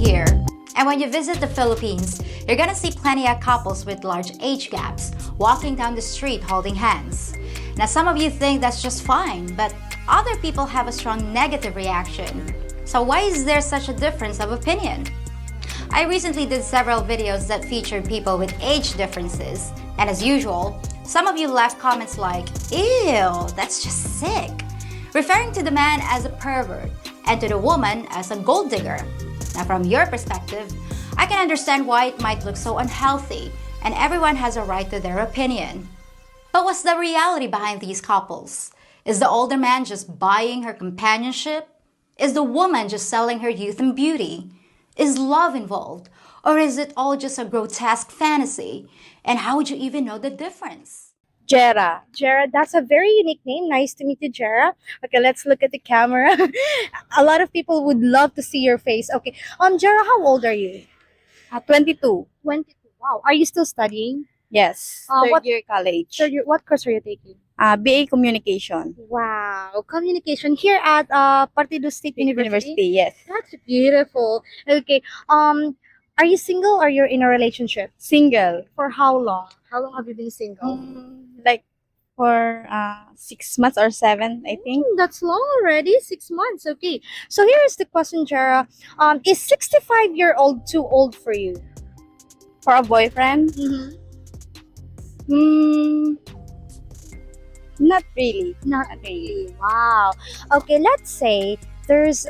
here. And when you visit the Philippines, you're gonna see plenty of couples with large age gaps walking down the street holding hands. Now, some of you think that's just fine, but other people have a strong negative reaction. So why is there such a difference of opinion? I recently did several videos that featured people with age differences, and as usual, some of you left comments like, "Ew, that's just sick," referring to the man as a pervert and to the woman as a gold digger. Now, from your perspective, I can understand why it might look so unhealthy, and everyone has a right to their opinion. But what's the reality behind these couples? Is the older man just buying her companionship? Is the woman just selling her youth and beauty? Is love involved? Or is it all just a grotesque fantasy? And how would you even know the difference? Jera. Jera, that's a very unique name. Nice to meet you, Jera. Okay, let's look at the camera. A lot of people would love to see your face. Okay, Jera, how old are you? 22. 22. Wow. Are you still studying? Yes. Third What year college. what course are you taking? BA Communication. Wow, communication here at Partido State University. Yes. That's beautiful. Okay. Are you single or you're in a relationship? Single. For how long? How long have you been single? Like for 6 months or 7, I think. That's long already. 6 months. Okay. So here is the question, Jara. Is 65-year-old too old for you? For a boyfriend? Hmm. Not really. Not really. Wow. Okay, let's say there's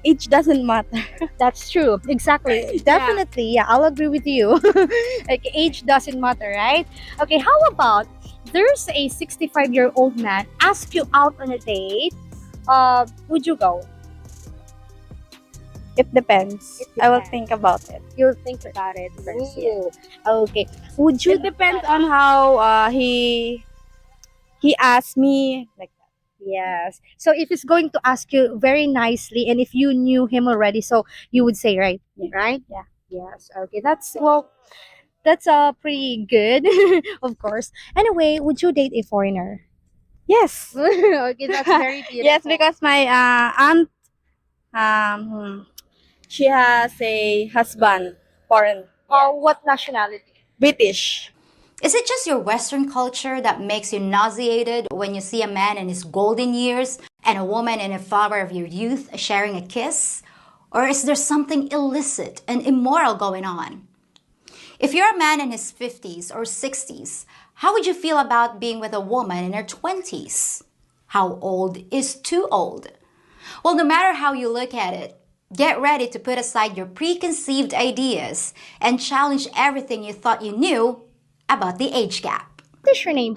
Age doesn't matter. that's true. Exactly. Definitely. Yeah, I'll agree with you. Like age doesn't matter, right? Okay, how about there's a 65-year-old man ask you out on a date? Would you go? It depends. It I will depends. think about it. You'll think about it first. Ooh. Okay. Would you It depends on how he asked me like that. Yes. So if he's going to ask you very nicely and if you knew him already, so you would say right, Yeah. right? Yeah. Yes. Okay. That's pretty good, of course. Anyway, would you date a foreigner? Yes. Okay, that's very beautiful. Yes, because my aunt she has a husband foreign What nationality? British. Is it just your Western culture that makes you nauseated when you see a man in his golden years and a woman in the flower of your youth sharing a kiss? Or is there something illicit and immoral going on? If you're a man in his 50s or 60s, how would you feel about being with a woman in her 20s? How old is too old? Well, no matter how you look at it, get ready to put aside your preconceived ideas and challenge everything you thought you knew about the age gap. What is your name?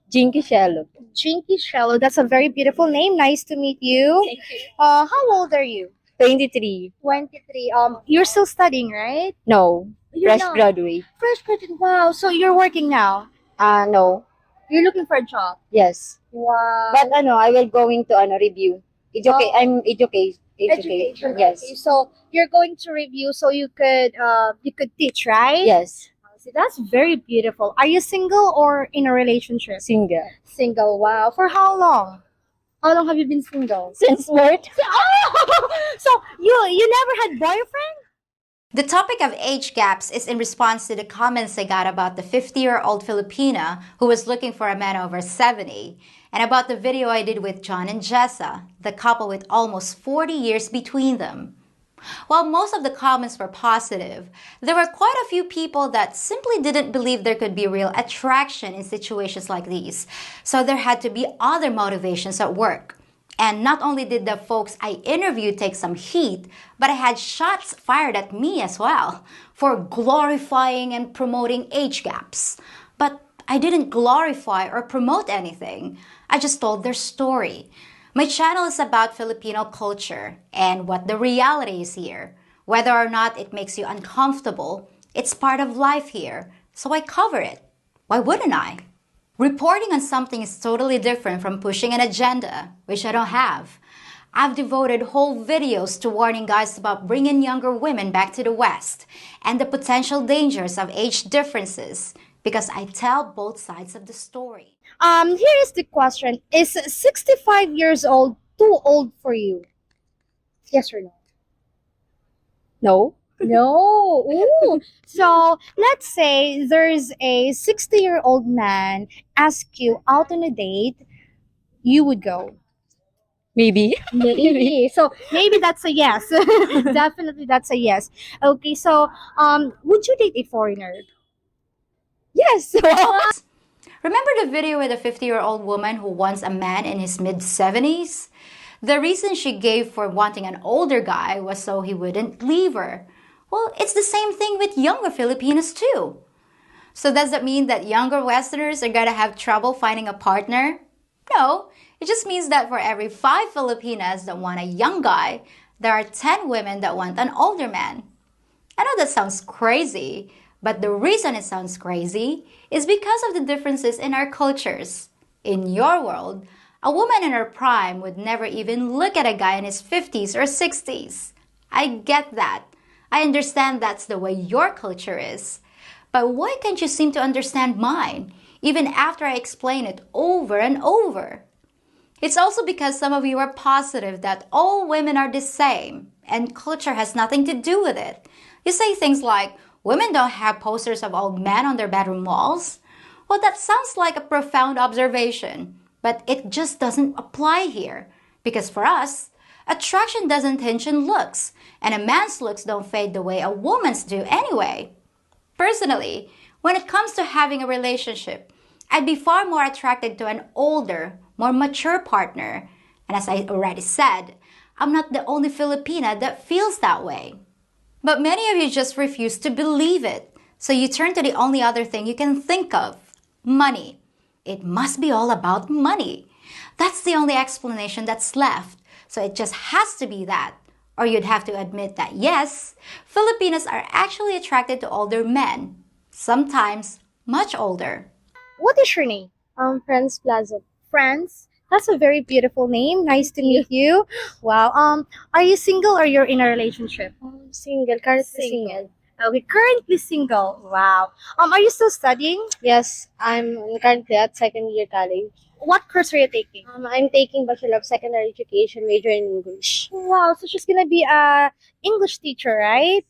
Jinky Shello. Jinky Shello. That's a very beautiful name. Nice to meet you. Thank you. How old are you? 23. 23. You're still studying, right? No. You're Fresh not. graduate. Fresh graduate. Wow. So you're working now. No. You're looking for a job. Yes. Wow. But I will going to review. Oh. I'm educate. Education. Yes. Okay, so you're going to review so you could teach, right? Yes. See, that's very beautiful. Are you single or in a relationship? Single. Single. Wow. For how long? How long have you been single? Since birth. Oh, so you never had boyfriend? The topic of age gaps is in response to the comments I got about the 50-year-old Filipina who was looking for a man over 70, and about the video I did with John and Jessa, the couple with almost 40 years between them. While most of the comments were positive, there were quite a few people that simply didn't believe there could be real attraction in situations like these, so there had to be other motivations at work. And not only did the folks I interviewed take some heat, but I had shots fired at me as well for glorifying and promoting age gaps. But I didn't glorify or promote anything. I just told their story. My channel is about Filipino culture and what the reality is here. Whether or not it makes you uncomfortable, it's part of life here, so I cover it. Why wouldn't I? Reporting on something is totally different from pushing an agenda, which I don't have. I've devoted whole videos to warning guys about bringing younger women back to the West and the potential dangers of age differences because I tell both sides of the story. Here is the question. Is 65 years old too old for you? Yes or no? No. No. Ooh. So let's say there's a 60-year-old man ask you out on a date, you would go. Maybe. Maybe. So maybe that's a yes. Definitely that's a yes. Okay, so would you date a foreigner? Yes. Remember the video with the 50-year-old woman who wants a man in his mid 70s? The reason she gave for wanting an older guy was so he wouldn't leave her. Well, it's the same thing with younger Filipinos too. So does that mean that younger Westerners are gonna have trouble finding a partner? No, it just means that for every 5 Filipinas that want a young guy, there are 10 women that want an older man. I know that sounds crazy, but the reason it sounds crazy is because of the differences in our cultures. In your world, a woman in her prime would never even look at a guy in his 50s or 60s. I get that. I understand that's the way your culture is. But why can't you seem to understand mine, even after I explain it over and over? It's also because some of you are positive that all women are the same and culture has nothing to do with it. You say things like, women don't have posters of old men on their bedroom walls. Well, that sounds like a profound observation, but it just doesn't apply here. Because for us, attraction doesn't hinge on looks, and a man's looks don't fade the way a woman's do anyway. Personally, when it comes to having a relationship, I'd be far more attracted to an older, more mature partner. And as I already said, I'm not the only Filipina that feels that way. But many of you just refuse to believe it. So you turn to the only other thing you can think of, money. It must be all about money. That's the only explanation that's left. So it just has to be that. Or you'd have to admit that yes, Filipinos are actually attracted to older men. Sometimes much older. What is your name? Friends Plaza. France. That's a very beautiful name. Nice to meet you. Wow. Are you single or you're in a relationship? Single. Currently Single. single. Okay, currently single. Wow. Are you still studying? Yes, I'm currently at second year college. What course are you taking? I'm taking Bachelor of Secondary Education, major in English. Wow, so she's gonna be a English teacher, right?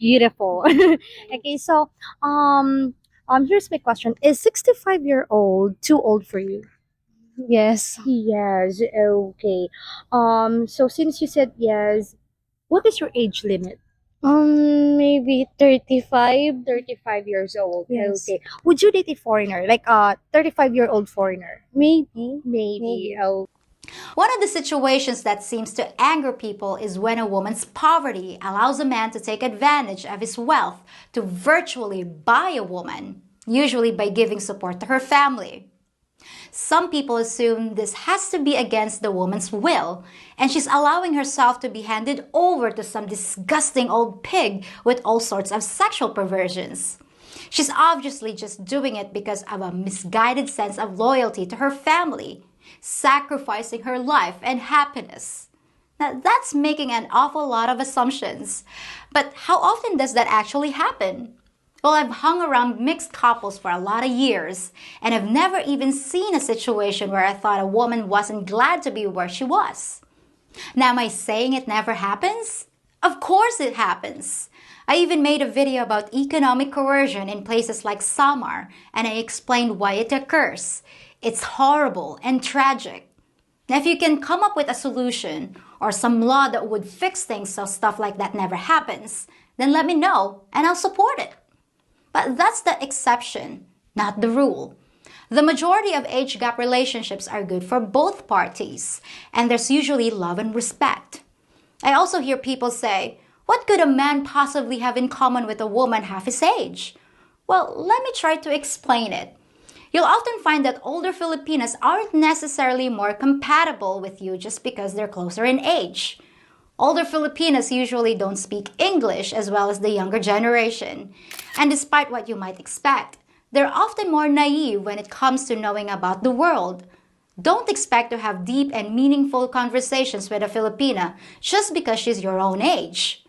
Beautiful. Okay, so here's my question. Is 65-year-old too old for you? Yes. Yes, okay. So since you said yes, what is your age limit? Maybe 35. 35 years old. Yes. Okay. Would you date a foreigner, like a 35-year-old foreigner? Maybe. Maybe. Maybe. Oh, One of the situations that seems to anger people is when a woman's poverty allows a man to take advantage of his wealth to virtually buy a woman, usually by giving support to her family. Some people assume this has to be against the woman's will, and she's allowing herself to be handed over to some disgusting old pig with all sorts of sexual perversions. She's obviously just doing it because of a misguided sense of loyalty to her family, sacrificing her life and happiness. Now, that's making an awful lot of assumptions. But how often does that actually happen? Well, I've hung around mixed couples for a lot of years, and I've never even seen a situation where I thought a woman wasn't glad to be where she was. Now, am I saying it never happens? Of course it happens. I even made a video about economic coercion in places like Samar, and I explained why it occurs. It's horrible and tragic. Now, if you can come up with a solution or some law that would fix things so stuff like that never happens, then let me know and I'll support it. But that's the exception, not the rule. The majority of age gap relationships are good for both parties, and there's usually love and respect. I also hear people say, what could a man possibly have in common with a woman half his age? Well, let me try to explain it. You'll often find that older Filipinas aren't necessarily more compatible with you just because they're closer in age. Older Filipinas usually don't speak English as well as the younger generation. And despite what you might expect, they're often more naive when it comes to knowing about the world. Don't expect to have deep and meaningful conversations with a Filipina just because she's your own age.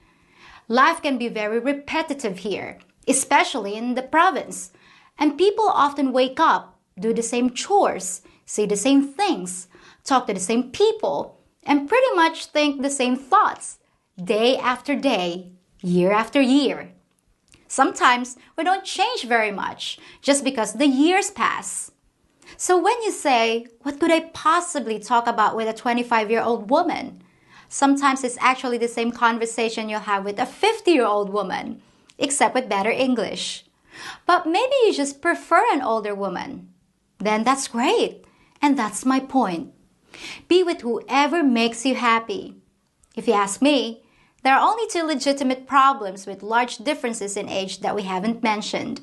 Life can be very repetitive here, especially in the province. And people often wake up, do the same chores, say the same things, talk to the same people, and pretty much think the same thoughts, day after day, year after year. Sometimes we don't change very much just because the years pass. So when you say, what could I possibly talk about with a 25-year-old woman? Sometimes it's actually the same conversation you'll have with a 50-year-old woman, except with better English. But maybe you just prefer an older woman. Then that's great. And that's my point. Be with whoever makes you happy. If you ask me, there are only two legitimate problems with large differences in age that we haven't mentioned.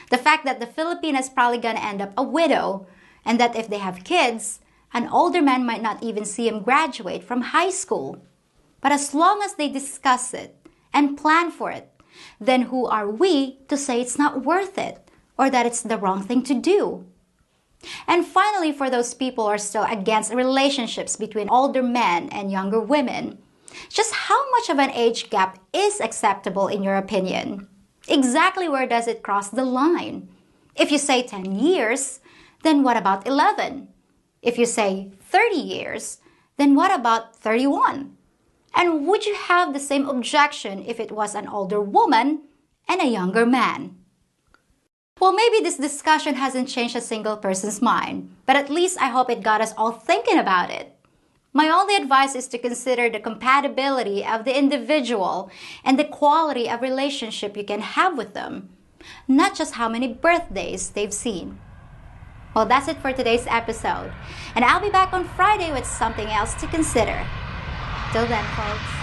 The fact that the Filipina is probably going to end up a widow, and that if they have kids, an older man might not even see him graduate from high school. But as long as they discuss it and plan for it, then who are we to say it's not worth it or that it's the wrong thing to do? And finally, for those people who are still against relationships between older men and younger women, just how much of an age gap is acceptable in your opinion? Exactly where does it cross the line? If you say 10 years, then what about 11? If you say 30 years, then what about 31? And would you have the same objection if it was an older woman and a younger man? Well, maybe this discussion hasn't changed a single person's mind, but at least I hope it got us all thinking about it. My only advice is to consider the compatibility of the individual and the quality of relationship you can have with them, not just how many birthdays they've seen. Well, that's it for today's episode, and I'll be back on Friday with something else to consider. Till then, folks.